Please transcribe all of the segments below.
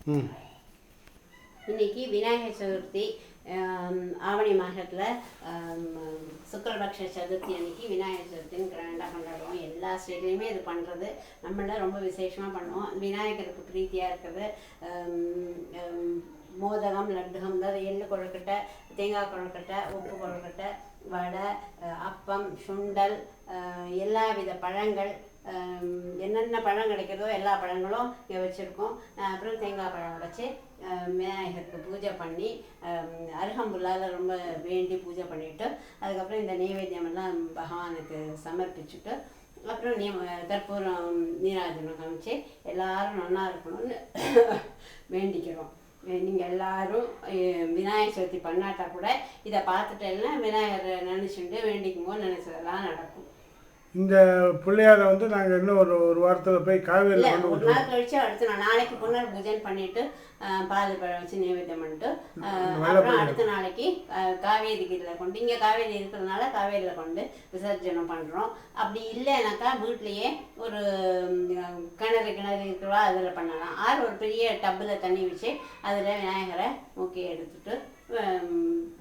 இன்னைக்கு விநாயகர் சதுர்த்தி. ஆவணி மாதத்தில் சுக்லபக்ஷ சதுர்த்தி அன்னைக்கு விநாயகர் சதுர்த்தின்னு கிராண்டாக கொண்டாடுவோம். எல்லா ஸ்டேட்லேயுமே இது பண்ணுறது நம்மள ரொம்ப விசேஷமாக பண்ணுவோம். விநாயகருக்கு பிரீத்தியாக இருக்கிறது மோதகம், லட்டுகம், அதாவது எள்ளு கொழுக்கட்டை, தேங்காய் கொழுக்கட்டை, உப்பு கொழுக்கட்டை, வடை, அப்பம், சுண்டல், எல்லா வித பழங்கள், என்னென்ன பழம் கிடைக்கிறதோ எல்லா பழங்களும் இங்கே வச்சுருக்கோம். அப்புறம் தேங்காய் பழம் உடைச்சி விநாயகருக்கு பூஜை பண்ணி அருகம்புல்லால் ரொம்ப வேண்டி பூஜை பண்ணிவிட்டு அதுக்கப்புறம் இந்த நெய்வேத்தியமெல்லாம் பகவானுக்கு சமர்ப்பிச்சுட்டு அப்புறம் கற்பூரம் நீராஜனம் காமிச்சு எல்லாரும் நல்லா இருக்கணும்னு வேண்டிக்கிறோம். நீங்கள் எல்லோரும் விநாயகர் சதுர்த்தி பண்ணாட்டா கூட இதை பார்த்துட்டேன்னா விநாயகரை நினச்சிட்டு வேண்டிக்கும் போது நினச்சதெல்லாம் நடக்கும். இந்த பிள்ளையாரை வந்து நாங்கள் இன்னும் ஒரு வாரத்தில் போய் காவேரியில் கொண்டு ஒரு நாள் கழிச்சு அடுத்த நாளைக்கு புனர் பூஜை பண்ணிட்டு பால் பழம் வச்சு நைவேத்தியம் பண்ணிட்டு அப்புறம் அடுத்த நாளைக்கு காவேரியில் கொண்டு, இங்கே காவேரி இருக்கிறதுனால காவேரியில் கொண்டு விசர்ஜனம் பண்ணுறோம். அப்படி இல்லைனாக்கா வீட்லேயே ஒரு கிணறு இருக்கிறவா அதில் பண்ணலாம். ஒரு பெரிய டப்பில் தண்ணி வச்சு அதில் விநாயகரை மூக்கி எடுத்துட்டு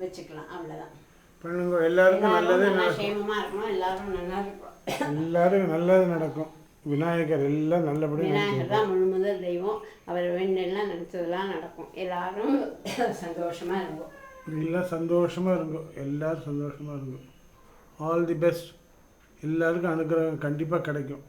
வச்சுக்கலாம். அவ்வளோதான் பண்ணுங்க. எல்லாருக்கும் நல்லது சேமமாக இருக்கணும். எல்லாரும் நல்லா இருக்கும். எல்லாரும் நல்லது நடக்கும். விநாயகர் எல்லாம் நல்லபடியாக. விநாயகர் தான் முழு முதல் தெய்வம். அவர் வேண்டெல்லாம் நினச்சதெல்லாம் நடக்கும். எல்லாரும் சந்தோஷமாக இருக்கும். எல்லாம் சந்தோஷமாக இருக்கும். எல்லோரும் சந்தோஷமாக இருக்கும். All the best. எல்லாருக்கும் அனுகிரகம் கண்டிப்பாக கிடைக்கும்.